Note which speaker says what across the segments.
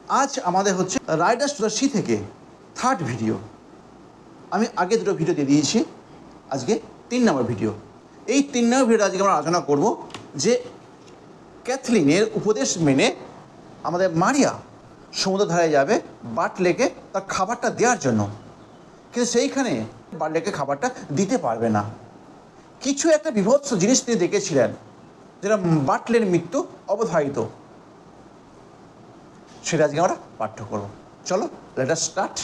Speaker 1: আজ আমাদের হচ্ছে রাইডার্স টু দ্য সি থেকে থার্ড ভিডিও। আমি আগে দুটো ভিডিও দিয়ে দিয়েছি, আজকে 3 নম্বর ভিডিও। এই 3 নম্বর ভিডিওটা আজকে আমরা আলোচনা করব যে ক্যাথলিনের উপদেশ মেনে আমাদের মারিয়া সমুদ্র ধারে যাবে বার্টলেকে তার খাবারটা দেওয়ার জন্য, কিন্তু সেইখানে বার্টলেকে খাবারটা দিতে পারবে না। কিছু একটা বিভৎস জিনিস তিনি দেখেছিলেন যেটা বার্টলের মৃত্যু অবধারিত, সেটা আজকে আমরা পাঠ্য করব। চলো, let us start.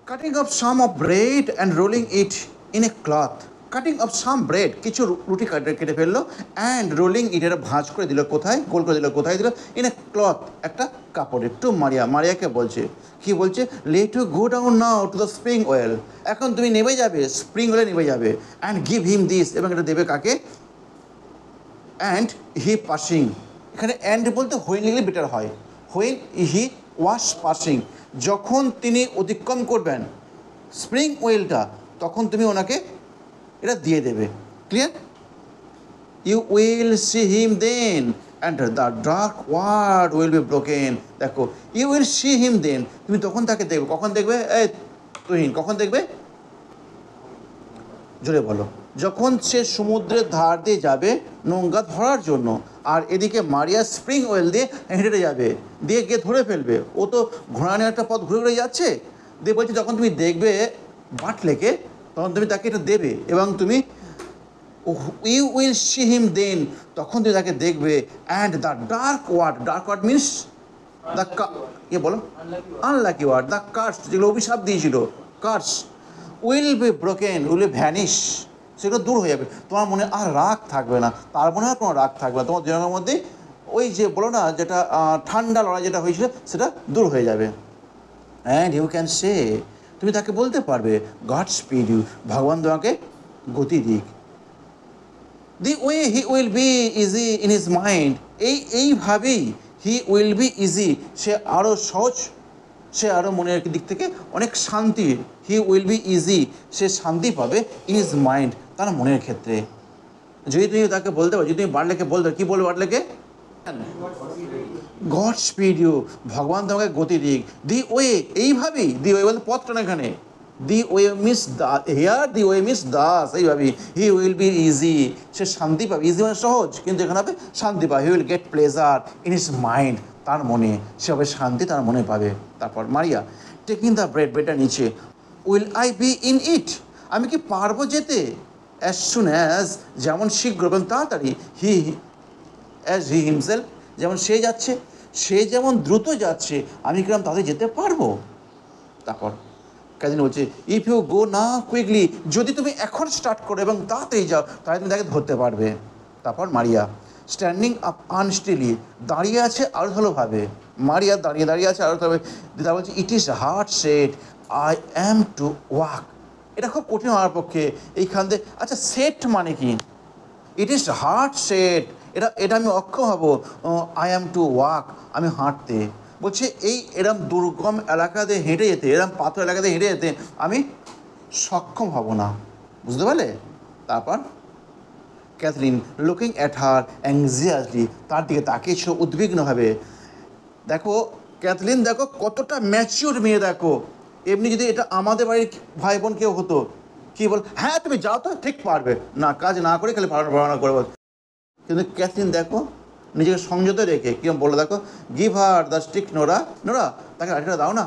Speaker 1: Cutting of some of bread and rolling it in a cloth. Cutting of some bread, কিছু রুটি কেটে ফেললো, অ্যান্ড রোলিং ইট, এটা ভাঁজ করে দিল কোথায়, গোল করে দিল কোথায় দিল, ইন এ ক্লথ, একটা কাপড়ে। টু মারিয়া, মারিয়াকে বলছে, কি বলছে, let you go down now to the spring well, এখন তুমি নেমে যাবে, স্প্রিং ওয়েলে নেমে যাবে, অ্যান্ড গিভ হিম দিস, এবং এটা দেবে কাকে, অ্যান্ড হি পাসিং। এখানে অ্যান্ড বলতে হোয়েন লিখলে বেটার হয়, হোয়েন হি ওয়াস পাসিং, যখন তিনি অতিক্রম করবেন স্প্রিং ওয়েলটা, তখন তুমি ওনাকে এটা দিয়ে দেবে। Clear? You will see him then and the dark word will be broken. দেখো, you will see him then, তুমি তখন তাকে দেখবে। কখন দেখবে? এই তুহিন, কখন দেখবে? জোরে বলো। যখন সে সমুদ্রের ধার দিয়ে যাবে নৌকা ধরার জন্য, আর এদিকে মারিয়া স্প্রিং ওয়েল দিয়ে হেঁটে যাবে, দিয়ে গিয়ে ধরে ফেলবে। ও তো ঘোড়া নিয়ে একটা পথ ঘুরে ঘুরে যাচ্ছে, দিয়ে বলছে যখন তুমি দেখবে বাটলেকে, তখন তুমি তাকে এটা দেবে, এবং তুমি you will see him then, তখন তুমি তাকে দেখবে, and the dark word means the ইয়ে বলো, আনলাকি ওয়ার্ড, দ্য কার্স, যেগুলো অভিশাপ দিয়েছিল, curse, will be broken, will be vanish, সেগুলো দূর হয়ে যাবে। তোমার মনে আর রাগ থাকবে না, তার মনে আর কোনো রাগ থাকবে না, তোমার জীবনের মধ্যে ওই যে বলো না, যেটা ঠান্ডা লড়াই যেটা হয়েছিল সেটা দূর হয়ে যাবে। অ্যান্ড ইউ ক্যান সে, তুমি তাকে বলতে পারবে, গড স্পিড ইউ, ভগবান তোমাকে গতি দিক। The way he will be easy in his mind, এইভাবেই হি উইল বি ইজি, সে আরও সহজ, সে আরও মনের দিক থেকে অনেক শান্তি, হি উইল বি ইজি, সে শান্তি পাবে ইন হিজ মাইন্ড, তার মনের ক্ষেত্রে। যদি তুমি তাকে বলতে পারো, যদি তুমি বার্টলেকে বলতে, কী বলবে বার্টলেকে, গড স্পিড ইউ, ভগবান তোমাকে গতি দিক। দি ওয়ে, এইভাবেই, দি ওয়ে বলতে পথটা না এখানে, the way miss the, here the way miss does, এইভাবেই হি উইল বি ইজি, সে শান্তি পাবে, ইজি মানে সহজ, কিন্তু এখানে হবে শান্তি পাবে, he will get pleasure in his mind, তার মনে সে হবে শান্তি, তার মনে পাবে। তারপর মারিয়া টেকিং দ্য ব্রেডটা নিচে, will I be in it, আমি কি পারবো যেতে, অ্যাজ সুন অ্যাজ, যেমন শীঘ্র এবং তাড়াতাড়ি, হি অ্যাজ হি হিমসেলফ, যেমন সে যাচ্ছে, সে যেমন দ্রুত যাচ্ছে, আমি কিরম তাদের যেতে পারবো। তারপর কাজিন বলছে, ইফ ইউ গো না কুইকলি, যদি তুমি এখন স্টার্ট করো এবং তাড়াতাড়ি যাও, তাহলে তুমি তাকে ধরতে পারবে। তারপর মারিয়া স্ট্যান্ডিং আপ আনস্টিলি, দাঁড়িয়ে আছে আলভালোভাবে, মারিয়া দাঁড়িয়ে আছে আলভালোভাবে। দিদা বলছে, it is hard said I am to walk, এটা খুব কঠিন আমার পক্ষে এইখান থেকে। আচ্ছা, সেট মানে কি? ইট ইজ হার্ড সেট, এটা আমি অক্ষম হব, আই অ্যাম টু ওয়াক, আমি হাঁটতে। বলছে এরম দুর্গম এলাকাতে হেঁটে যেতে, এরম পাথর এলাকাতে হেঁটে যেতে আমি সক্ষম হব না, বুঝতে পারলে? তারপর ক্যাথলিন লুকিং অ্যাট হার অ্যাংজিয়াসলি, তার দিকে তাকিয়েছিল উদ্বিগ্নভাবে। দেখো ক্যাথলিন, দেখো কতটা ম্যাচিওর মেয়ে, দেখো। এমনি যদি এটা আমাদের বাড়ির ভাই বোন কেউ হতো, কী বল, হ্যাঁ তুমি যাও তো, ঠিক পারবে না, কাজ না করে খালি পড়াশোনা করবো। কিন্তু ক্যাথলিন দেখো নিজেকে সংযত রেখে কীরকম বলে, দেখো, give her the stick Nora, Nora তাকে লাঠিটা দাও না,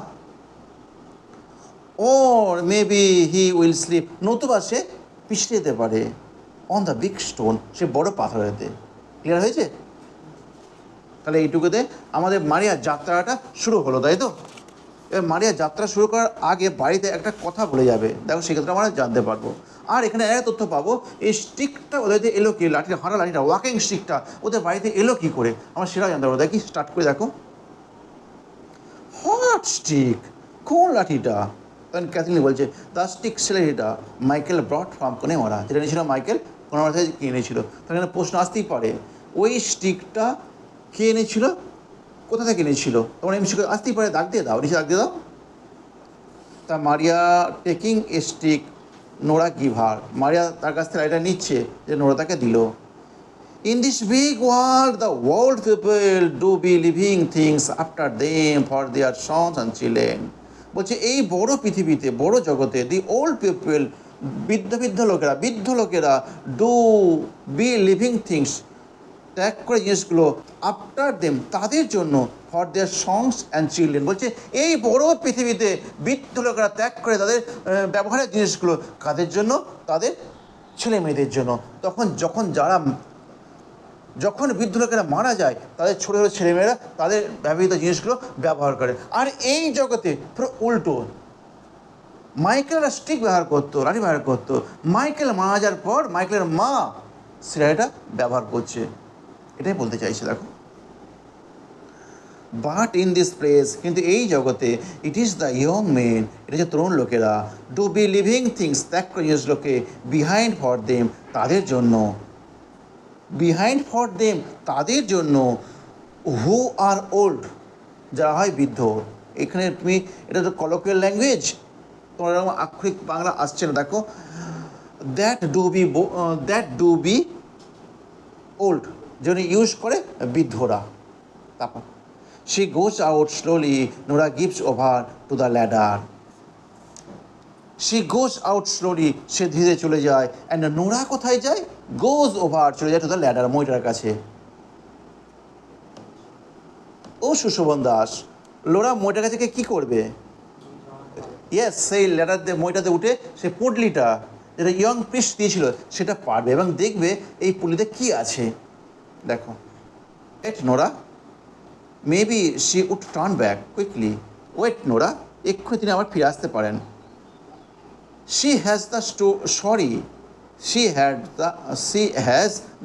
Speaker 1: ওর মেবি হি উইল স্লিপ, নতুবা সে পিছলে যেতে পারে, অন দ্য বিগ স্টোন, সে বড় পাথরেতে। ক্লিয়ার হয়েছে? তাহলে এইটুকুতে আমাদের মারিয়ার যাত্রাটা শুরু হলো, তাই তো? এবার মারিয়া যাত্রা শুরু করার আগে বাড়িতে একটা কথা বলে যাবে, দেখো সেক্ষেত্রে আমরা জানতে পারবো। আর এখানে একটা তথ্য পাবো, এই স্টিকটা ওদের এলো কি, লাঠিটা, হাঁটা লাঠিটা, ওয়াকিং স্টিকটা ওদের বাড়িতে এলো কী করে, আমরা সেটাও জানতে পারবো। দেখি, স্টার্ট করে দেখো। হট স্টিক, কোন লাঠিটা? তখন ক্যাথলিন বলছে, দ্য স্টিক লাঠিটা মাইকেল ব্রট ফ্রম কনেমারা, যেটা এনেছিল মাইকেল কনেমারা থেকে কিনে এনেছিল। তাহলে এখানে প্রশ্ন আসতেই পারে, ওই স্টিকটা কে এনেছিল, কোথা থেকে এনেছিল? তোমার এমসি আসতেই পারে, দাগ দিয়ে দাও, নিচে দাগ দিয়ে দাও। তা মারিয়া taking a stick Nora give her, মারিয়া তার কাছ থেকে এটা নিচ্ছে যে নোরা তাকে দিল। In this big world, the world people do be living things after them for their sons and children. বলছে এই বড় পৃথিবীতে, বড় জগতে, দি ওল্ড পিপল, বৃদ্ধ লোকেরা ডু বি লিভিং থিংস, ত্যাগ করে জিনিসগুলো, আফটার দেম, তাদের জন্য, for their sons and children. বলছে এই বড় পৃথিবীতে বৃদ্ধ লোকেরা ত্যাগ করে তাদের ব্যবহারের জিনিসগুলো কাদের জন্য? তাদের ছেলে মেয়েদের জন্য। যখন বৃদ্ধ লোকেরা মারা যায়, তাদের ছোটো ছোটো ছেলেমেয়েরা তাদের ব্যবহৃত জিনিসগুলো ব্যবহার করে। আর এই জগতে পুরো উল্টো, মাইকেলরা স্টিক ব্যবহার করতো, লাঠি ব্যবহার করতো, মাইকেল মারা যাওয়ার পর মাইকেলের মা সেটা এটা ব্যবহার করছে। এটাই বলতে চাইছে, দেখো। বাট ইন দিস প্লেস, কিন্তু এই জগতে, it is the young men, এটা হচ্ছে তরুণ লোকেরা, ডু বি লিভিং থিংস, ত্যাগ করে জিনিসগুলোকে, বিহাইন্ড ফর দেম, তাদের জন্য, বিহাইন্ড ফর দেম, তাদের জন্য, হু আর ওল্ড, যারা হয় বৃদ্ধ। এখানে তুমি, এটা তো কলোকিয়াল ল্যাঙ্গুয়েজ, তোমার এরকম আক্ষরিক বাংলা আসছে না, দেখো। দ্যাট ডু বি ওল্ড, যেন ইউজ করে বৃদ্ধরা। তারপর she goes out slowly, Nora gives over to the ladder. She goes out slowly, সে ধীরে চলে যায়। অ্যান্ড নোরা কোথায় যায়? গোজ ওভার, চলে যায় টু দ্য ল্যাডার, মইটার কাছে। ও সুশোভন দাস, লোরা মইটার কাছে কী করবে? ইয়েস, সেই ল্যাডার দিয়ে, মইটাতে উঠে সে পুঁটলিটা যেটা ইয়ং প্রিস্ট দিয়েছিল সেটা পারবে এবং দেখবে এই পুঁটলিতে কী আছে। দেখো, wait Nora, maybe she would turn back quickly. Wait Nora, এক্ষুনি তিনি আবার ফিরে আসতে পারেন। She has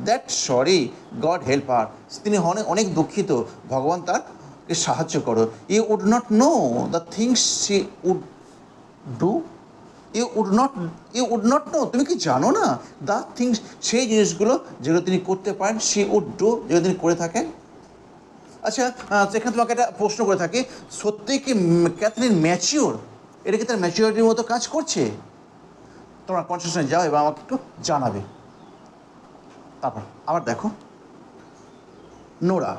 Speaker 1: that sorry, God help her, তিনি অনেক দুঃখিত, ভগবান তারকে সাহায্য করো। You would not know the things she would do, you would not know, তুমি কি জানো না? দ্য থিংস, সেই জিনিসগুলো যেগুলো তিনি করতে পারেন, শি উড ডু, যেগুলো তিনি করে থাকেন। আচ্ছা, সেখানে তোমাকে একটা প্রশ্ন করে থাকি, সত্যি কি ক্যাথরিন ম্যাচিওর? এটা কি তার ম্যাচিওরিটির মতো কাজ করছে? তোমরা কনসেশনে যাও এবং আমাকে একটু জানাবে। তারপর আবার দেখো, নোরা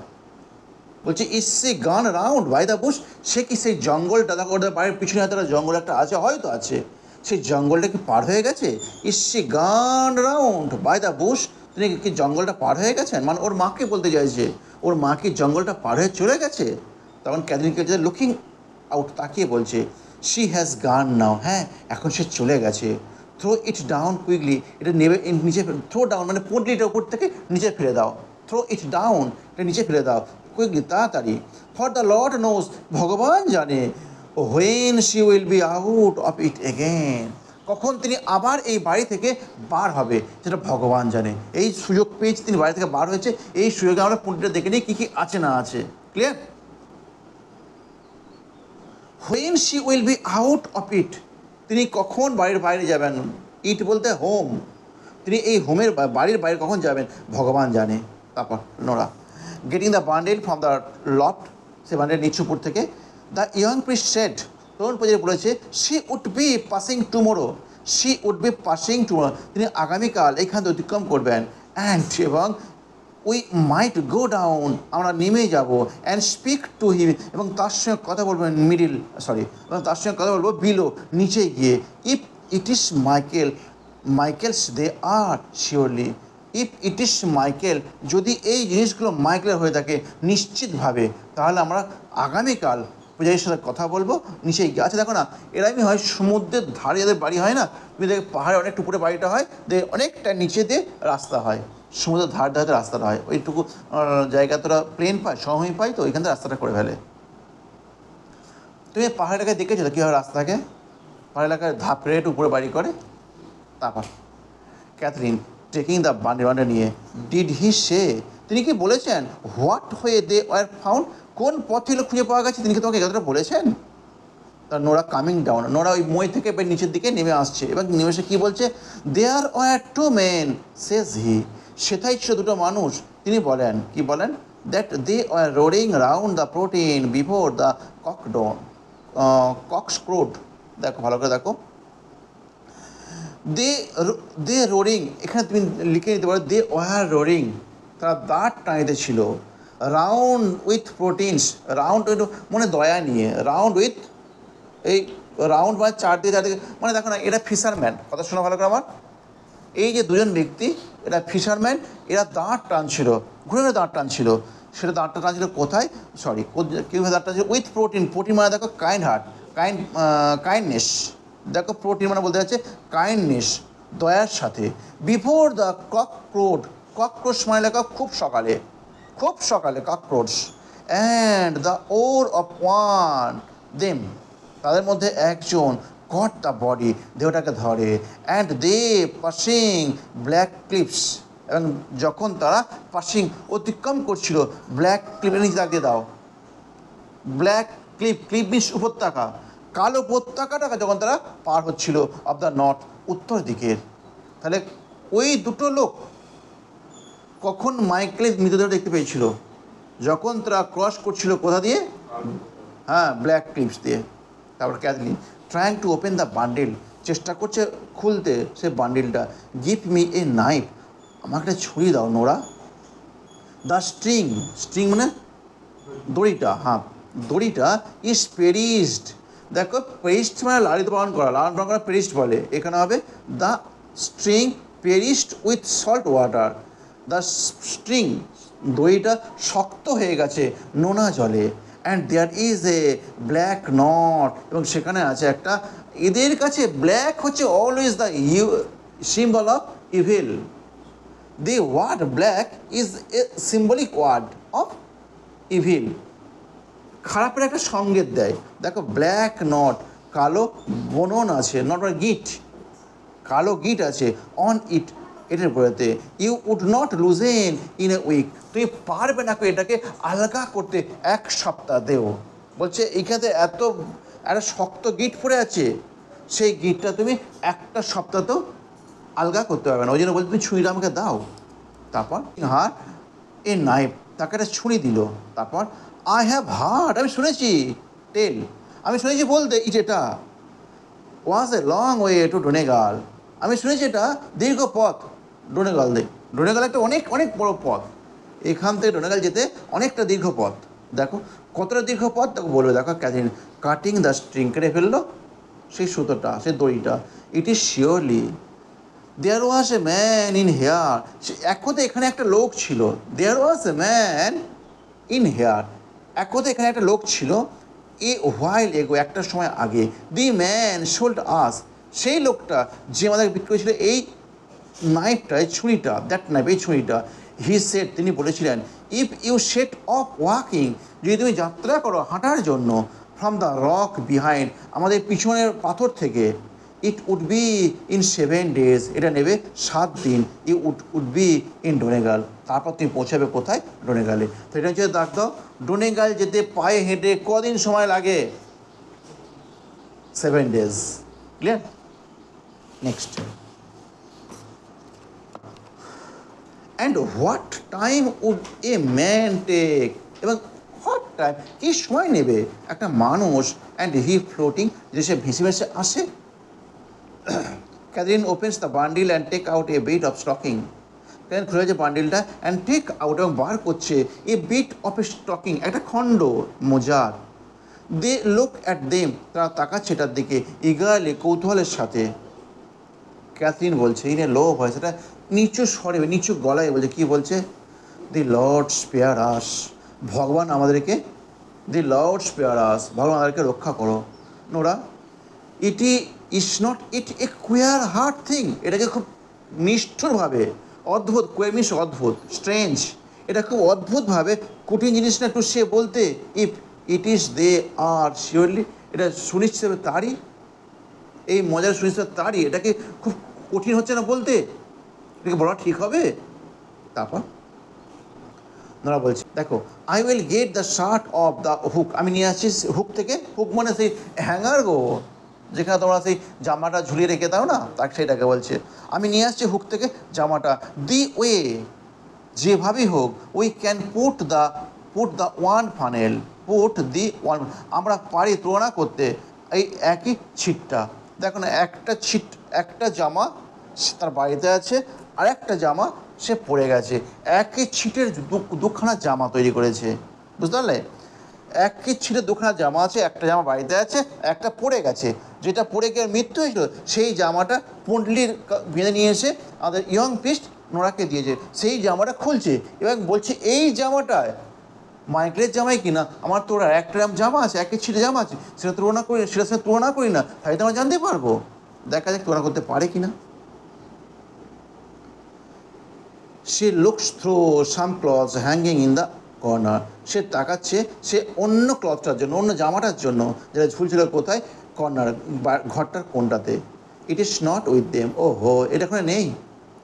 Speaker 1: বলছে, ইজ সি গান রাউন্ড বাই দ্য বুশ, সে কি সেই জঙ্গলটা, দেখো ওদের বাড়ির পিছনে হয়তো একটা জঙ্গল একটা আছে, হয়তো আছে, সেই জঙ্গলটা কি পার হয়ে গেছে? ইজ সি গান রাউন্ড বাই দ্য বুশ, তিনি কি জঙ্গলটা পার হয়ে গেছেন? মানে ওর মাকে বলতে চাইছে, ওর মা কি জঙ্গলটা পার হয়ে চলে গেছে? তখন ক্যাথরিনকে লুকিং আউট, তাকিয়ে বলছে, শি হ্যাজ গান নাও, হ্যাঁ এখন সে চলে গেছে। থ্রো ইট ডাউন কুইকলি, এটা নেবে নিচে, থ্রো ডাউন মানে পুঁটলিটা উপর থেকে নিচে ফেলে দাও। থ্রো ইট ডাউন, এটা নিচে ফেলে দাও কুইকলি, তাড়াতাড়ি। ফর দ্য লর্ড নোজ, ভগবান জানে, when she will be out of it again, কখন তিনি আবার এই বাড়ি থেকে বার হবে সেটা ভগবান জানে। এই সুযোগ পেয়েছে, তিনি বাড়ি থেকে বার হয়েছে, এই সুযোগে আমরা পুঁটলিটা দেখে নিই কী কী আছে না আছে। Clear? When she will be out of it, তিনি কখন বাড়ির বাইরে যাবেন। ইট বলতে হোম, তিনি এই হোমের বাড়ির বাইরে কখন যাবেন ভগবান জানে। তারপর Nora, getting the bundle from the loft, সে বান্ডেল নিচ্ছে উপর থেকে। দ্য ইয়ং প্রিস্ট সেড, তরুণ প্রজাতি বলেছে, she would be passing tomorrow, she would be passing tomorrow, তিনি আগামীকাল এখান থেকে অতিক্রম করবেন। অ্যান্ড, এবং উই মাইট গো ডাউন, আমরা নেমে যাব। অ্যান্ড স্পিক টু হিম, এবং তার সঙ্গে কথা বলবেন এবং তার সঙ্গে কথা বলবো বিলো, নিচে গিয়ে। If it is Michael's they are surely, if it is Michael, যদি এই জিনিসগুলো মাইকেলের হয়ে থাকে নিশ্চিতভাবে, তাহলে আমরা আগামীকাল পূজারীর সাথে কথা বলবো, নিচে গিয়ে। আচ্ছা দেখো না, এরকমই হয় সমুদ্রের ধারে যাদের বাড়ি হয় না, তুমি দেখে পাহাড়ে অনেকটু উপরে বাড়িটা হয়, অনেকটা নিচে দিয়ে রাস্তা হয়, সমুদ্রের ধার ধারে রাস্তাটা হয়, ওইটুকু জায়গা তোরা প্লেন পায়, সমভূমি পায়, তো ওইখান থেকে রাস্তাটা করে ফেলে। তুমি পাহাড় এলাকায় দেখেছো তো কীভাবে রাস্তাকে পাহাড় এলাকায় ধাপ করে একটু উপরে বাড়ি করে। তারপর ক্যাথরিন, টেকিং দ্য বান্ডে নিয়ে, ডিড হি সে, তিনি কি বলেছেন? হোয়াট হয়ে দে ওয়ার ফাউন্ড, কোন পথে খুঁজে পাওয়া গেছে, তিনি কি তোমাকে কথাটা বলেছেন? তার নোরা কামিং ডাউন, নোরা ওই মই থেকে নিচের দিকে নেমে আসছে এবং নেমে এসে কী বলছে? There were two men says he, সেটাই ছিল দুটো মানুষ, তিনি বলেন, কি বলেন? দ্যাট দে ওয়ার রোডিং round the poteen before the cocks crowed. দেখো ভালো করে দেখো, দে রোরিং, এখানে তুমি লিখে নিতে পারো দে ওয়ার রোরিং, তারা দাঁত টানিতে ছিল, round with proteins, round with মানে দয়া নিয়ে, রাউন্ড উইথ এই রাউন্ড মানে চারদিকে মানে দেখো না, এটা ফিশারম্যান, কথা শোনা ভালো করে আমার। এই যে দুজন ব্যক্তি, এরা ফিশারম্যান, এরা দাঁড় টানছিল, ঘুরে ঘুরে দাঁড় টানছিল। সেটা দাঁড়টা টানছিল কোথায়, সরি কীভাবে দাঁড় টানছিল, উইথ প্রোটিন। প্রোটিন মানে দেখো কাইন্ড হার্ট, কাইন্ডনেস, দেখো প্রোটিন মানে বলতে যাচ্ছে কাইন্ডনেস, দয়ার সাথে। বিফোর দ্য ককক্রোচ, ককক্রোচ মানে লেখা খুব সকালে, খুব সকালে cockcrow, and the oar of one them, তাদের মধ্যে একজন গট দ্য বডি, দেহটাকে ধরে, and they passing black cliffs, এবং যখন তারা পাসিং অতিক্রম করছিল, ব্ল্যাক ক্লিপের নিচে দাগিয়ে দাও, ব্ল্যাক ক্লিপ, ক্লিপ মিন্স উপত্যকা, কালো উপত্যকাটাকে যখন তারা পার হচ্ছিল অফ দ্য নর্থ, উত্তর দিকের। তাহলে ওই দুটো লোক কখন মাইকেলের মৃতদেহ দেখতে পেয়েছিল, যখন তারা ক্রস করছিল কোথা দিয়ে, হ্যাঁ ব্ল্যাক ক্লিপস দিয়ে। তারপর Kathleen trying to open the bundle, চেষ্টা করছে খুলতে সে বান্ডিলটা। গিভ মি এ নাইফ, আমাকে একটা ছুরি দাও নোরা। দ্য স্ট্রিং, স্ট্রিং মানে দড়িটা, হ্যাঁ দড়িটা ইজ পেরিসড, দেখো পেরিস্ট মানে লালিত পালন করা, লালন পালন করা পেরিস্ট বলে, এখানে হবে the string perished with salt water, the string দড়িটা শক্ত হয়ে গেছে নোনা জলে, and there is a black knot, এবং সেখানে আছে একটা, এদের কাছে ব্ল্যাক হচ্ছে always the symbol of evil. The word black is a symbolic word of evil, খারাপের একটা সংকেত দেয়। দেখো ব্ল্যাক নট, কালো বনন আছে, নট মানে গিট, কালো গিট আছে, অন ইট, এটার উপরেতে। You would not loosen in a week, তুমি পারবে না এটাকে আলগা করতে এক সপ্তাহতেও। বলছে এইখানে এত একটা শক্ত গিট পড়ে আছে, সেই গিটটা তুমি একটা সপ্তাহতেও আলগা করতে পারবে না। ওই জন্য বলছে তুমি ছুরিটা আমাকে দাও। তারপর হার এ নাইফ, তাকে একটা ছুরি দিল। তারপর আই হ্যাভ হার্ড, আমি শুনেছি, টেল, আমি শুনেছি বলতে, এটা was a long way to Donegal, আমি শুনেছি এটা দীর্ঘ পথ ডোনেগাল দিয়ে। ডোনেগাল একটা অনেক অনেক বড় পথ, এখান থেকে ডোনেগাল যেতে অনেকটা দীর্ঘ পথ। দেখো কতটা দীর্ঘ পথ দেখো বলবে, দেখো ক্যাথরিন কাটিং দ্য স্ট্রিং, কেটে ফেললো সেই সুতোটা, সেই দড়িটা। It is surely there was a man in here, এক কথা এখানে একটা লোক ছিল। There was a man in here, এক কথা এখানে একটা লোক ছিল। এ হোয়াইল এগো, একটা সময় আগে। দি ম্যান শোল্ড আস, সেই লোকটা যে আমাদের বিক্রি করেছিল এই নাইফটা, এই ছুরিটা, দ্যাট নাইফ, এই ছুরিটা। হি সেড, তিনি বলেছিলেন, if you set off walking, যদি তুমি যাত্রা করো হাঁটার জন্য, ফ্রম দ্য রক বিহাইন্ড, আমাদের পিছনের পাথর থেকে, it would be in 7 days, এটা নেবে 7 দিন। You would be in Donegal, তারপর তুমি পৌঁছাবে কোথায়, ডোনেগালে। তো এটা হচ্ছে দাগ দাও, ডোনেগাল যেতে পায়ে হেঁটে কদিন সময় লাগে, 7 days। Clear? Next, and what time would a man take, এবং হোয়াট টাইম, কী সময় নেবে একটা মানুষ, অ্যান্ড হি ফ্লোটিং, যে সে ভেসে ভেসে আসে। Catherine opens the bundle and take out a bit of stocking, Catherine খুলে যে বান্ডিলটা, অ্যান্ড টেক আউট, এবং বার করছে a bit of a stocking, একটা খণ্ড মোজার। দে লুক অ্যাট দেম, তারা তাকাচ্ছে এটার দিকে, ইগারলি, কৌতূহলের সাথে। ক্যাথরিন বলছে ইন এ লো ভয়েস, এটা নিচু স্বরে, নিচু গলায় বলছে, কী বলছে, দি লর্ড স্পেয়ার আস, ভগবান আমাদেরকে, দি লর্ড স্পেয়ার আস, ভগবান আমাদেরকে রক্ষা করো। Nora, it is not it a queer hard thing, এটাকে খুব নিষ্ঠুরভাবে, অদ্ভুত, কুয়ার মিনস অদ্ভুত, স্ট্রেঞ্জ, এটা খুব অদ্ভুতভাবে কঠিন জিনিসটা একটু সে বলতে। If it is they are surely, এটা সুনিশ্চিত হবে তারই, এই মজার সুনিশ্চিত তারই, এটাকে খুব কঠিন হচ্ছে না বলতে, এটাকে বলা ঠিক হবে। তারপর ওনারা বলছে, দেখো I will get the shirt of the hook, আমি নিয়ে আসছি হুক থেকে, হুক মানে সেই হ্যাঙ্গার গো, যেখানে তোমরা সেই জামাটা ঝুলিয়ে রেখে দাও না, তাকে সেটাকে বলছে। আমি নিয়ে আসছি হুক থেকে জামাটা। দি ওয়ে, যেভাবেই হোক, we can put the one funnel, put the one, আমরা পারি তুলনা করতে এই একই ছিটটা। দেখো না, একটা ছিট, একটা জামা তার বাড়িতে আছে, আর একটা জামা সে পড়ে গেছে। একই ছিটের দুখানা জামা তৈরি করেছে, বুঝতে পারলে? একই ছিটের দুখানা জামা আছে, একটা জামা বাড়িতে আছে, একটা পড়ে গেছে। যেটা পড়ে গিয়ে মৃত্যু হয়েছিল সেই জামাটা পুঁটলির বেঁধে নিয়ে এসে আমাদের ইয়ং প্রিস্ট নোরাকে দিয়েছে। সেই জামাটা খুলছে এবং বলছে এই জামাটায় মাইকেলের জামাই কিনা, আমার তোর আর একটা জামা আছে, একই ছিটে জামা আছে, সেটা তুলনা করি, সেটার সঙ্গে তুলনা করি না, তাই তো আমরা জানতে পারবো। দেখা যাক তুলনা করতে পারে কিনা। সে looks through some clothes hanging in the corner. সে তাকাচ্ছে সে অন্য ক্লথটার জন্য, অন্য জামাটার জন্য, যেটা ঝুলছিল কোথায়, কর্নার, ঘরটার কোনটাতে। It is not with them. ও হো, এটা ওখানে নেই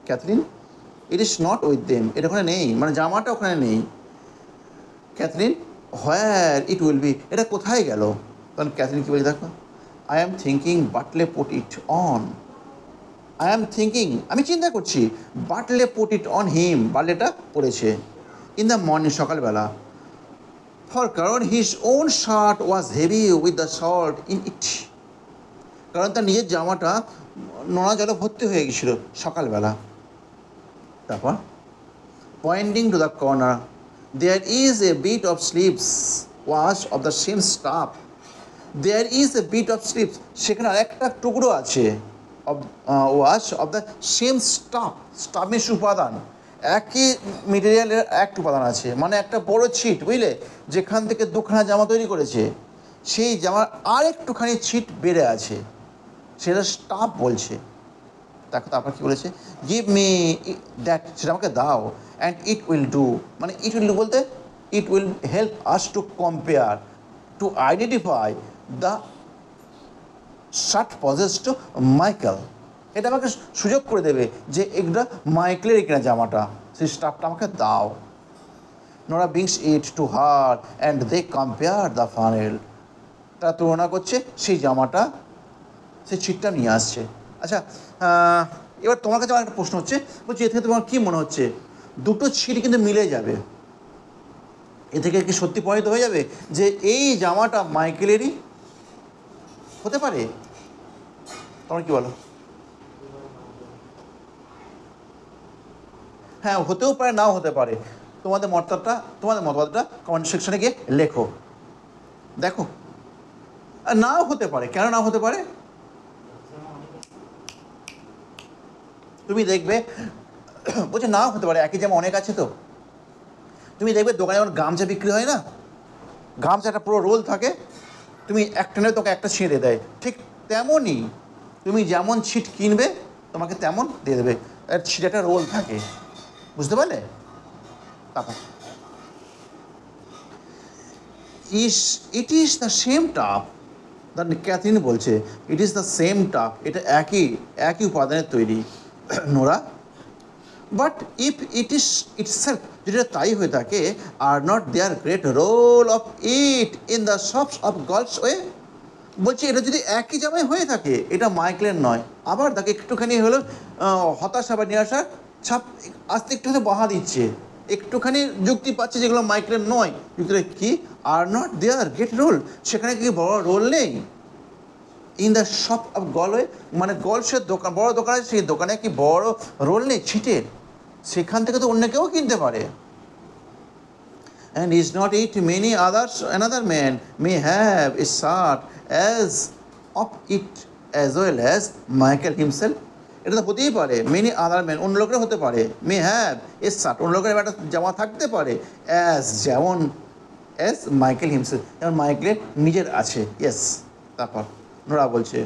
Speaker 1: Catherine, it is not with them, এটা ওখানে নেই, মানে জামাটা ওখানে নেই। Catherine, where it will be, এটা কোথায় গেল? তখন ক্যাথরিন কী বলছে দেখো, I am thinking Bartley put it on. I am thinking, আমি চিন্তা করছি, বাটলে পুট ইট অন হিম, বাটলেটা পড়েছে ইন দ্য মর্নিং, সকালবেলা। ফর কারণ his own shirt was heavy with the salt in it, কারণ তার নিজের জামাটা নোনা জলে ভর্তি হয়ে গেছিল সকালবেলা। তারপর pointing to the corner, there is a bit of slips wash of the same stuff. There is a bit of slips, সেখানে আরেকটা টুকরো আছে, of wash of the same stuff. Stuff means উপাদান, একই মেটেরিয়ালের একটা উপাদান আছে, মানে একটা বড় ছিট, বুঝলে, যেখান থেকে দুখানা জামা তৈরি করেছে, সেই জামার আর একটুখানি ছিট বেড়ে আছে, সেটা স্টাফ বলছে। দেখো তারপর কী বলেছে, গিভ মি দ্যাট, সেটা আমাকে দাও, অ্যান্ড ইট উইল ডু, মানে ইট উইল ডু বলতে it will help us to compare, to identify the shirt poses to Michael. এটা আমাকে সুযোগ করে দেবে যে এগুলো মাইকেলের কিনা জামাটা, সেই স্টাফটা আমাকে দাও। Nora brings it to her and they compare the flannel. তারা তুলনা করছে সেই জামাটা, সেই ছিটটা নিয়ে আসছে। আচ্ছা, এবার তোমার কাছে আমার একটা প্রশ্ন হচ্ছে, বলছি এ থেকে তোমার কী মনে হচ্ছে, দুটো ছিট কিন্তু মিলে যাবে, এ থেকে কি সত্যি প্রমাণিত হয়ে যাবে যে এই জামাটা মাইকেলেরই হতে পারে? তোমার কি বলো? হ্যাঁ, হতেও পারে, নাও হতে পারে। তোমাদের মতবাদটা কমেন্ট সেকশনে গিয়ে লেখো, দেখো। আর নাও হতে পারে, কেন নাও হতে পারে? তুমি দেখবে, বলছে নাও হতে পারে, একই জামা অনেক আছে তো। তুমি দেখবে দোকানে যখন গামছা বিক্রি হয় না, গামছা একটা পুরো রোল থাকে, তুমি একটা নেবে তোকে একটা ছিঁড়ে দেয়, ঠিক তেমনই তুমি যেমন ছিট কিনবে তোমাকে তেমন দিয়ে দেবে, ছিট একটা রোল থাকে, বুঝতে পারলে? তারপর ইট ইজ দ্য সেম টাপ, ক্যাথরিন বলছে ইট ইজ দ্য সেম টাপ, এটা একই উপাদানের তৈরি Nora. But if it is itself, যেটা তাই হয়ে থাকে, are not there great roll of it in the shops of Galway. বলছি এটা যদি একই জামাই হয়ে থাকে, এটা মাইকেলের নয়, আবার তাকে একটুখানি হলো হতাশা বা নিরাশার ছাপ আস্তে একটু বাহা দিচ্ছে, একটুখানি যুক্তি পাচ্ছে যেগুলো মাইকেলের নয়। যুক্তিটা কি? Are not there great roll, সেখানে কি বড় রোল নেই? In the shop of Galway, মানে গলসের দোকান, বড় দোকান আছে, সেই দোকানে কি বড় রোল নেই ছিটের? সেখান থেকে তো অন্য কেউ কিনতে পারে। And is not it many others, another man may have a sort as of it as well as Michael himself. এটা তো হতেই পারে, মেনি আদার ম্যান, অন্য লোকের হতে পারে, মে হ্যাভ এ শার্ট, অন্য লোকের একটা জামা থাকতে পারে, অ্যাজ যেমন, অ্যাজ মাইকেল হিমসেলফ, যেমন মাইকেলের নিজের আছে। ইয়েস। তারপর নোরা বলছে,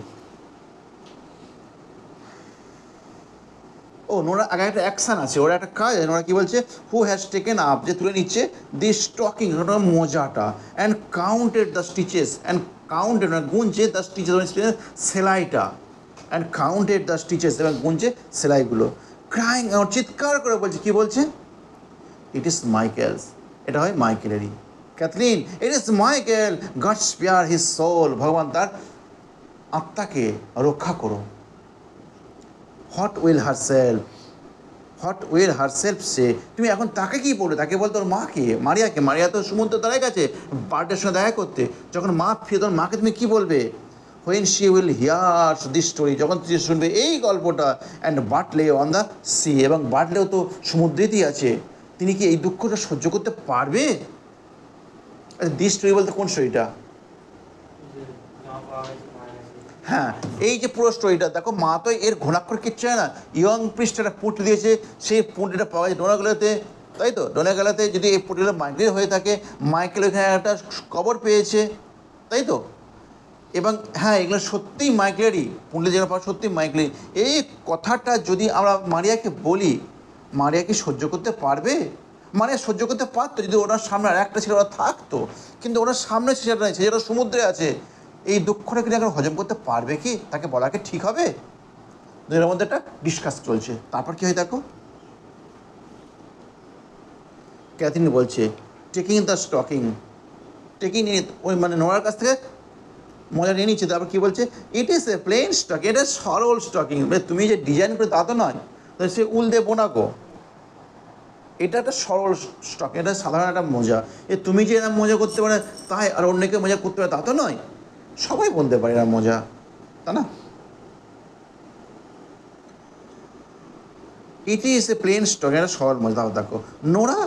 Speaker 1: ও নোরা আগে একটা অ্যাকশান আছে, ওরা একটা কাজ আছে। নোরা কী বলছে, হু হ্যাজ টেকেন আপ, যে তুলে নিচ্ছে, দি স্টকিং, মোজাটা, and counted the stitches, and counted মানে গুনছে, দ্য স্টিচেস সেলাইটা, অ্যান্ড কাউন্টেড দ্য স্টিচেস, এবং গুনছে সেলাইগুলো। ক্রাইং, চিৎকার করে বলছে, কী বলছে? ইট ইজ মাইকেলস, এটা হয় মাইকেলেরই। Catherine, it is Michael, God spare his soul, ভগবান তার আত্মাকে রক্ষা করো। হোয়াট উইল হারসেলফ সে, তুমি এখন তাকে কী বলবে? তাকে বলতো ওর মাকে, মারিয়াকে। মারিয়া তো সমুদ্র তারাই গেছে বার্থডের সঙ্গে দেখা করতে, যখন মা ফিরে তখন মাকে তুমি কী বলবে? When she will here this story, যখন সে শুনবে এই গল্পটা, অ্যান্ড বাটলে অন দ্য সি, এবং বাটলেও তো সমুদ্রেতেই আছে, তিনি কি এই দুঃখটা সহ্য করতে পারবে? দিস স্টোরি বলতে কোন স্টোরিটা? হ্যাঁ, এই যে পুরো স্টোরিটা দেখো, মা তো এর ঘোরাক্ষর কিচ্ছু হয় না, ইয়ং পৃষ্ঠাটা পুঁটলি দিয়েছে, সেই পুঁটলিটা পাওয়া যায় ডোনাগেলাতে, তাই তো? ডোনাগেলাতে যদি এই পুঁটলিটা মাইকেল হয়ে থাকে, মাইকেল ওখানে একটা কবর পেয়েছে, তাই তো? এবং হ্যাঁ, এগুলো সত্যিই মাইকেলেরই, পুঁটলি যেগুলো পাওয়া সত্যিই মাইকেলেরই। এই কথাটা যদি আমরা মারিয়াকে বলি, মারিয়া কি সহ্য করতে পারবে? মারিয়া সহ্য করতে পারতো যদি ওনার সামনে আর একটা ছেলে ওরা থাকতো, কিন্তু ওনার সামনে ছেলেটা নেই, ছেলেটা সমুদ্রে আছে। এই দুঃখটা কিন্তু এখন হজম করতে পারবে কি? তাকে বলা কি ঠিক হবে? দুজনের মধ্যে একটা ডিসকাস চলছে। তারপর কি হয় দেখো, ক্যাথরিন বলছে টেকিং দ্য স্টকিং, টেকিং ওই মানে নোরার কাছ থেকে মজা নিয়ে নিচ্ছে। তারপর কী বলছে, it is a plain stocking, এটা সরল স্টকিং, মানে তুমি যে ডিজাইন করে তা তো নয়, সে উল দিয়ে বোনাকো, এটা একটা সরল স্টক, এটা সাধারণ একটা মোজা। তুমি যে এরকম মজা করতে পারে তাই আর অন্যকে মজা করতে পারে তা তো নয়, সবাই বলতে পারে এরকম মজা, তা না? It is a plain stock, এটা সরল মজা। দেখো Nora,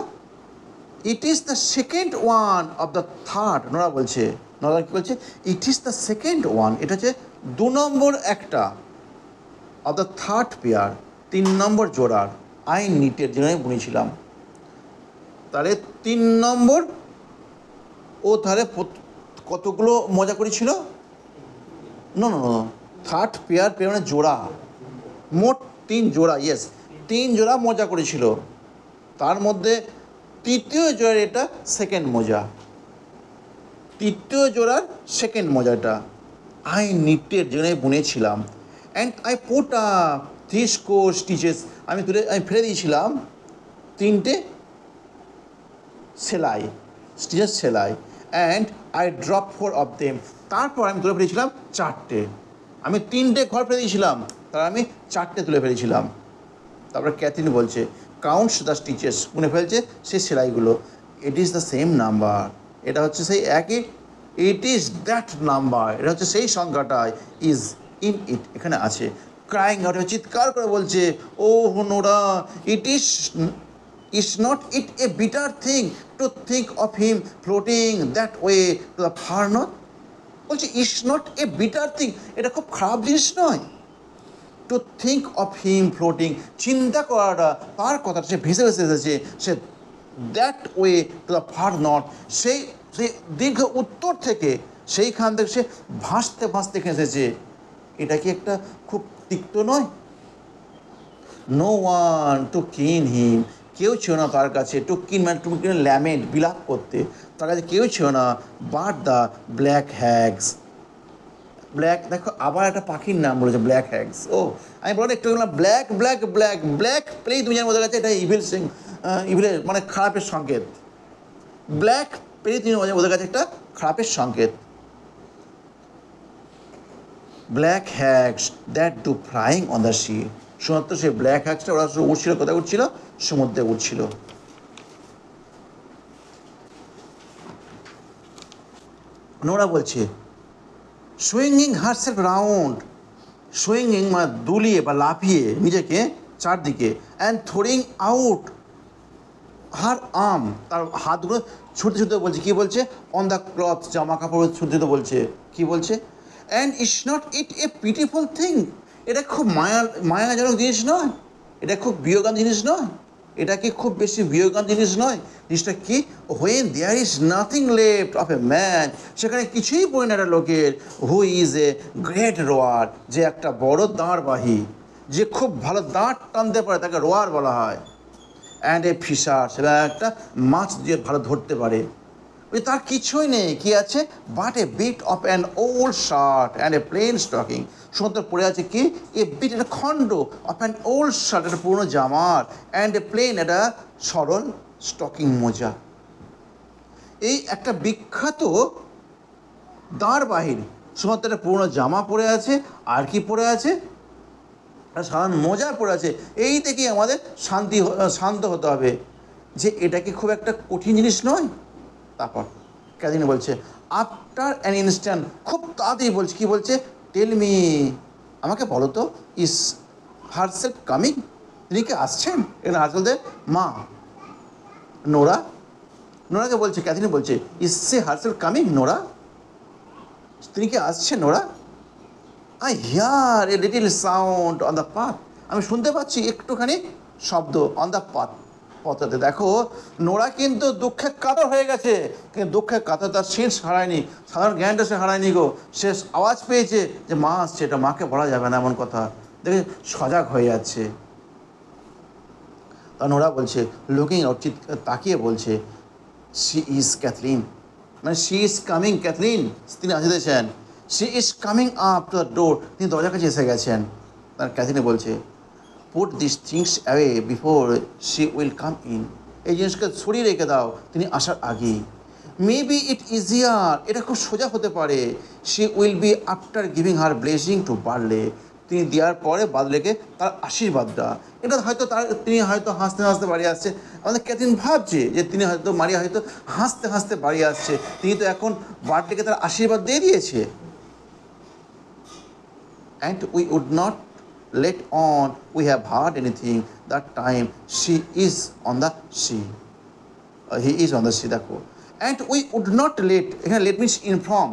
Speaker 1: it is the second one of the third, Nora বলছে, নোরা কী বলছে, it is the second one, এটা হচ্ছে 2 নম্বর একটা, অফ দ্য থার্ড পেয়ার, 3 নম্বর জোড়ার, আই নিটের যেটা আমি বুনেছিলাম। তাহলে 3 নম্বর, ও তাহলে কতগুলো মজা করেছিল? না না না, থার্ড পেয়ার, পেয়ার মানে জোড়া, মোট 3 জোড়া, ইয়েস 3 জোড়া মজা করেছিল। তার মধ্যে তৃতীয় জোড়ার এটা সেকেন্ড মজা, তৃতীয় জোড়ার সেকেন্ড মজাটা আই নিটেড যেখানে আমি বুনেছিলাম, and I put three score stitches, আমি ফেলে দিয়েছিলাম 3টে সেলাই, স্টিচেস সেলাই, and I drop 4 of them, তারপর আমি তুলে ফেলেছিলাম 4টে, আমি 3টে ঘর ফেলে দিয়েছিলাম, তার আমি 4টে তুলে ফেলেছিলাম। তারপরে ক্যাথরিন বলছে কাউন্টস দ্য স্টিচেস, গুনে ফেলছে সেই সেলাইগুলো, it is the same number, এটা হচ্ছে সেই একই, ইট ইজ দ্যাট নাম্বার, এটা হচ্ছে সেই সংখ্যাটায়, ইজ ইন ইট, এখানে আছে। ক্রাইং আউট, চিৎকার করে বলছে, oh Nora, it is not it a bitter thing to think of him floating that way to the far north, বলছে is not a bitter thing, এটা খুব খারাপ জিনিস নয়, to think of him floating, চিন্তা করাটা, তার কথাটা সে ভেসে ভেসে এসেছে, সে that way to the far north, সেই সেই দীর্ঘ উত্তর থেকে, সেইখান থেকে সে ভাসতে ভাসতে এসেছে, এটা কি একটা খুব তিক্ত নয়? নো ওয়ান টু কিন হিম, কেউ ছিল না তার কাছে, টু কিন মানে টু কিন ল্যামেন্ট, বিলাপ করতে, তার কাছে কেউ ছিল না, বাট দ্য ব্ল্যাক হ্যাগস, ব্ল্যাক, দেখো আবার একটা পাখির নাম বলেছে ব্ল্যাক হ্যাগস, ও আমি বললাম একটু বললাম ব্ল্যাক ব্ল্যাক ব্ল্যাক ব্ল্যাক পেলেই তুমি জানো বোঝা গেছে এটা ইভিল সিং, ইভিলের মানে খারাপের সংকেত, ব্ল্যাক পেলেই তুমি বোঝা গেছে একটা খারাপের সংকেত। Black hags that do flying on the sea, শুধুমাত্র সেই ব্ল্যাক হ্যাগসটা ওরা উঠছিল, কোথায় উঠছিল? সমুদ্রে উঠছিল। নোরা বলছে সুইঙ্গিং হারসেলফ রাউন্ড, সুইঙ্গিং মানে দুলিয়ে বা লাফিয়ে নিজেকে চারদিকে, and throwing out her arm, তার হাতগুলো ছুটতে ছুটতে বলছে, কী বলছে? অন দ্য ক্লথ, জামা কাপড় ছুটতে ছুটতে বলছে, কী বলছে? And it's not it a pitiful thing, এটা খুব মায়াজনক জিনিস নয়, এটা খুব বিয়োগান জিনিস নয়, এটা কি খুব বেশি বিয়োগান জিনিস নয়? জিনিসটা কি? When there is nothing left of a man, সেখানে কিছুই পড়ে না একটা লোকের, হু ইজ এ গ্রেট রোয়ার, যে একটা বড় দাঁড়বাহী, যে খুব ভালো দাঁড় টানতে পারে তাকে রোয়ার বলা হয়, অ্যান্ড এ ফিশার, সেটা একটা মাছ দিয়ে ভালো ধরতে পারে, ওই তার কিছুই নেই, কি আছে? But a bit of an old shirt and a plain stocking, শুধুমাত্র পড়ে আছে কি? এ বিট, একটা খণ্ড, অফ অ্যান ওল্ড শার্ট, একটা পুরনো জামার, অ্যান্ড এ প্লেন, একটা সরল স্টকিং মোজা। এই একটা বিখ্যাত দাঁড় বাহির, শুধুমাত্র একটা পুরনো জামা পরে আছে, আর কি পরে আছে? সাধারণ মোজা পড়ে আছে। এই থেকেই আমাদের শান্ত হতে হবে যে এটা কি খুব একটা কঠিন জিনিস নয়। তারপর ক্যাথরিন বলছে আফটার অ্যান ইনস্ট্যান্ট, খুব তাড়াতাড়ি বলছে, কী বলছে, টেল মি, আমাকে বলো তো, ইস হারসেলফ কামিং, তিনি কি আসছেন? এখানে হার্স বলতে মা, নোরা, নোরাকে বলছে, ক্যাথরিন বলছে, ইস সে হারসেলফ কামিং নোরা, তিনি কি আসছেন Nora? I here a little sound on the path, আমি শুনতে পাচ্ছি একটুখানি শব্দ অন দ্য পাথ, পথেতে। দেখো নোরা কিন্তু দুঃখে কাতর হয়ে গেছে, কিন্তু দুঃখে কাতর তার সেন্স হারায়নি, সাধারণ জ্ঞানটা সে হারায়নি গো। সে আওয়াজ পেয়েছে যে মা আসছে, এটা মাকে বলা যাবে না এমন কথা, দেখে সজাগ হয়ে যাচ্ছে। তা নোরা বলছে, লুকিং আউট, তাকিয়ে বলছে, শি ইজ ক্যাথরিন, মানে শি ইজ কামিং ক্যাথরিন, তিনি আসতেছেন, she is coming up to the door, তিনি দরজার কাছে এসে গেছেন। তার ক্যাথরিনে বলছে, put this things away before she will come in, এই জিনিসকে সরিয়ে রেখে দাও তিনি আসার আগেই। মেবি ইট ইজিয়ার, এটা খুব সোজা হতে পারে, she will be after giving her blessing two বার্লে, তিনি দেওয়ার পরে বাদলেকে তার আশীর্বাদটা, এটা হয়তো তিনি হয়তো হাসতে হাসতে বাড়ি আসছে। আমাদের ক্যাথরিন ভাবছে যে তিনি হয়তো, মারিয়া হয়তো হাসতে হাসতে বাড়ি আসছে, তিনি তো এখন বার্লেকে তার আশীর্বাদ দিয়ে দিয়েছে। And we would not let on we have heard anything that time she is on the sea, he is on the sea, দেখো, and we would not let, এখানে let means inform,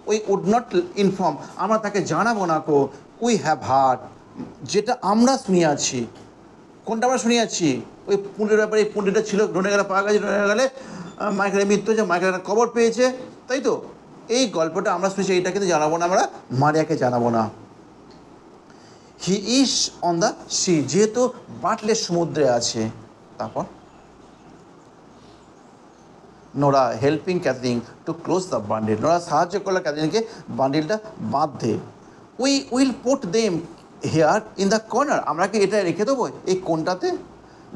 Speaker 1: we would not inform, আমরা তাকে জানাবো না কো, we have heard, যেটা আমরা শুনিয়াছি, কোনটা আমরা শুনিয়াছি, ওই পুণ্যের ব্যাপারে, এই পুণ্যটা ছিল, ডনে গেলে পাওয়া গেছে, ডনে গেলে মাইকেলের মৃত্যু হয়েছে, মাইকেল একটা কবর পেয়েছে, তাই তো, এই গল্পটা আমরা শুনেছি, এইটা কিন্তু জানাবো না, আমরা মারিয়াকে জানাবো না। He is on the sea, যেহেতু বাটলে সমুদ্রে আছে। তারপর Nora helping Catherine to close the bundle, Nora সাহায্য করলো ক্যাথরিনকে বান্ডিলটা বাঁধতে। We will put them here in the corner, আমরা কি এটা রেখে দেবো এই কোনটাতে,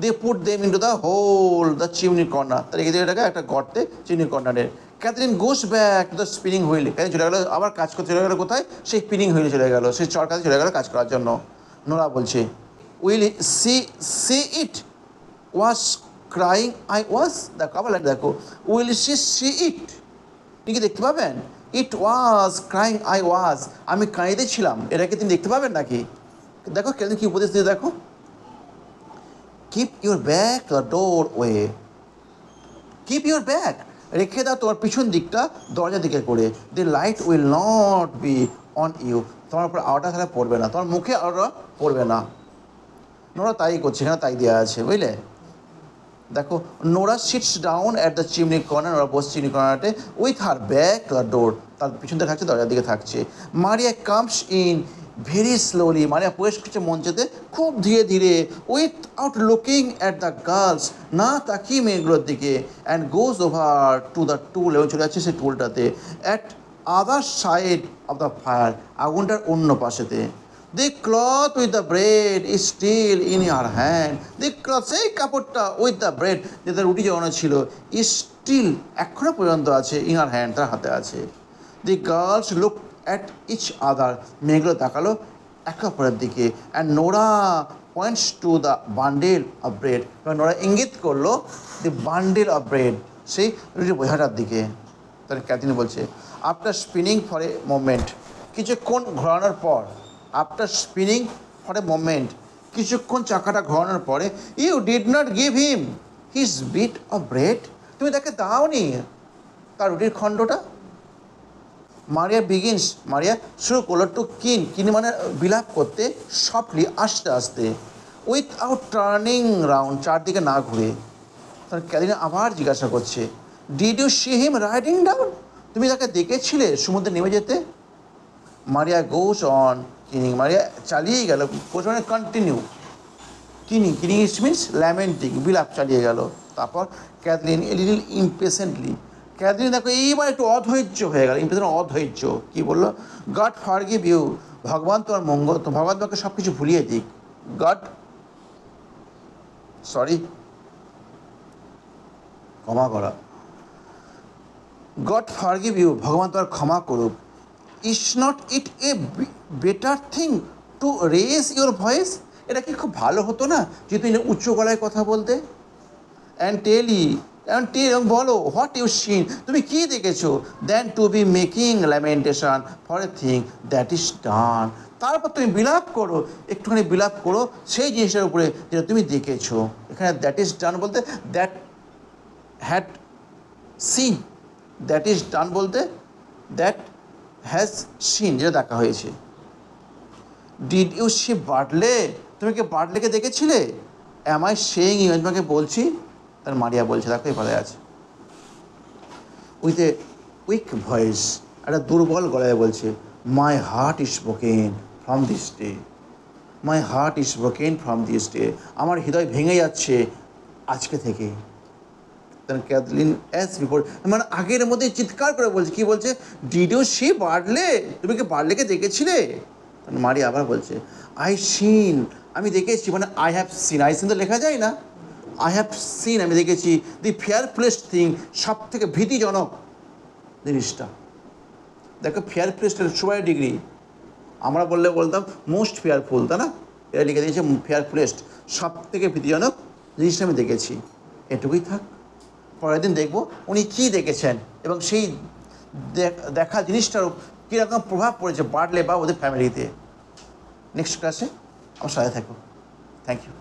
Speaker 1: they put them into the hole the chimney corner, তা রেখে দেবে এটাকে একটা গর্তে, চিমনি কর্নারে। Catherine goes back to the spinning wheel, Catherine চলে গেলো আবার কাজ করতে, চলে গেলো কোথায়, সেই স্পিনিং হুইলে চলে গেলো, সেই চরকাতে চলে গেলো কাজ করার জন্য। নোরা বলছে, will see it was crying I was, দেখো আবার দেখো, উইল সি ইট, তিনি কি দেখতে পাবেন, ইট ওয়াজ ক্রাইং আই ওয়াজ, আমি কাঁদিতেছিলাম, এটাকে তিনি দেখতে পাবেন নাকি? দেখো ক্যাথরিন কি উপদেশ দিয়ে, দেখো, keep your back the door way, keep your back, রেখে দাও তোমার পিছন দিকটা দরজার দিকে করে, the light will not be on you, তোমার উপর আলোটা তাহলে পড়বে না, তোমার মুখে আলোটা পড়বে না। নোরা তাই করছে, এখানে তাই দেওয়া আছে, বুঝলে। দেখো Nora sits down at the chimney corner, Nora বসে চিমনি কর্নারতে with her back to the door, তার পিছন দিকে থাকছে, দরজার দিকে থাকছে। Maria comes in very slowly, Maria প্রবেশ করছে মঞ্চেতে খুব ধীরে ধীরে, without looking at the girls, না তাকিয়ে মেয়েগুলোর দিকে, and goes over to the stool, এবং চলে যাচ্ছে সেই টুলটাতে, at other side of the fire, আগুনটার অন্য পাশেতে। দি cloth with the bread is still in her hand, the cloth, সেই কাপড়টা, উইথ দ্য ব্রেড, যেটা রুটি জমানো ছিল, ইজ স্টিল, এখনও পর্যন্ত আছে, ইন ইয়ার হ্যান্ড, তার হাতে আছে। The girls look at each other, মেয়েগুলো তাকালো একে অপরের দিকে, and Nora points to the bundle of bread, এবার নোরা ইঙ্গিত করলো দি বান্ডেল অফ ব্রেড, সেই রুটির বোঝাটার দিকে। তাহলে ক্যাথরিন বলছে, after spinning for a moment, কিছুক্ষণ ঘোরানোর পর, after spinning for a moment, কিছুক্ষণ চাকাটা ঘোরানোর পরে, you did not give him his bit of bread, তুমি তাকে দাওনি তার রুটির খণ্ডটা। মারিয়া বিগিনস, মারিয়া শুরু করলো টু কিন মানে বিলাপ করতে, সফটলি, আস্তে আস্তে, উইথআউট টার্নিং রাউন্ড, চারদিকে না ঘুরে। তার ক্যাথরিন আবার জিজ্ঞাসা করছে, did you see him riding down, তুমি তাকে দেখেছিলে সমুদ্রে নেমে যেতে? মারিয়া গোস অন কিনিং, মারিয়া চালিয়ে গেল, গোস মানে কন্টিনিউ, কিনিং ইট মিনস ল্যামেন্টিং, বিলাপ চালিয়ে গেল। তারপর Catherine a little impatiently, Catherine দেখো এইবার একটু অধৈর্য হয়ে গেল, ইমপেশেন্ট অধৈর্য, কী বললো, গড ফরগিভ ইউ, ভগবান তোমার মঙ্গল, তো ভগবান তোমাকে সব কিছু ভুলিয়ে দিক, গড সরি, ক্ষমা করা, গড ফরগিভ ইউ, ভগবান তোমার ক্ষমা করুক। Is not it a better thing to raise your voice, এটা কি খুব ভালো হতো না যে তুমি উচ্চ গলায় কথা বলতে, অ্যান্ড টেল এবং বলো হোয়াট ইউ সিন, তুমি কী দেখেছো। Then to be making lamentation for a thing that is done, তারপর তুমি বিলাপ করো, একটুখানি বিলাপ করো সেই জিনিসটার উপরে যেটা তুমি দেখেছো। এখানে দ্যাট ইজ ডান বলতে that had seen, that is ডান বলতে দ্যাট হ্যাজ সিন, যেটা দেখা হয়েছে। ডিড ইউ সি বার্টলে, তুমি কি বার্টলেকে দেখেছিলে। অ্যাম আই সেইং ইউ, আমি তোমাকে বলছি, তার মারিয়া বলছে, দেখো এবারে আছে উইথ এ উইক ভয়েস, একটা দুর্বল গলায় বলছে, my heart is broken from this day, my heart is broken from this day, আমার হৃদয় ভেঙে যাচ্ছে আজকে থেকে। দেন ক্যাথলিন অ্যাজ বিফোর, মানে আগের মধ্যে চিৎকার করে বলছে, কি বলছে, ডিড ইউ সি বার্টলে, তুমি কি বার্টলেকে দেখেছিলে। মারি আবার বলছে, আই সিন, আমি দেখেছি, মানে I have seen, I seen তো লেখা যায় না, আই হ্যাভ সিন, আমি দেখেছি, দি ফেয়ারফুলেস্ট থিং, সব থেকে ভীতিজনক জিনিসটা। দেখো ফেয়ারফুলেস্টের সবাই ডিগ্রি, আমরা বললে বলতাম মোস্ট ফেয়ারফুল, তাই না, এটা লিখে দিয়েছে ফেয়ারফুলেস্ট, সব থেকে ভীতিজনক জিনিসটা আমি দেখেছি। এটুকুই থাক, পরের দিন দেখব উনি কী দেখেছেন এবং সেই দেখা জিনিসটার কীরকম প্রভাব পড়েছে বার্টলে বা ওদের ফ্যামিলিতে। নেক্সট ক্লাসে আমার সাথে থাকো। Thank you.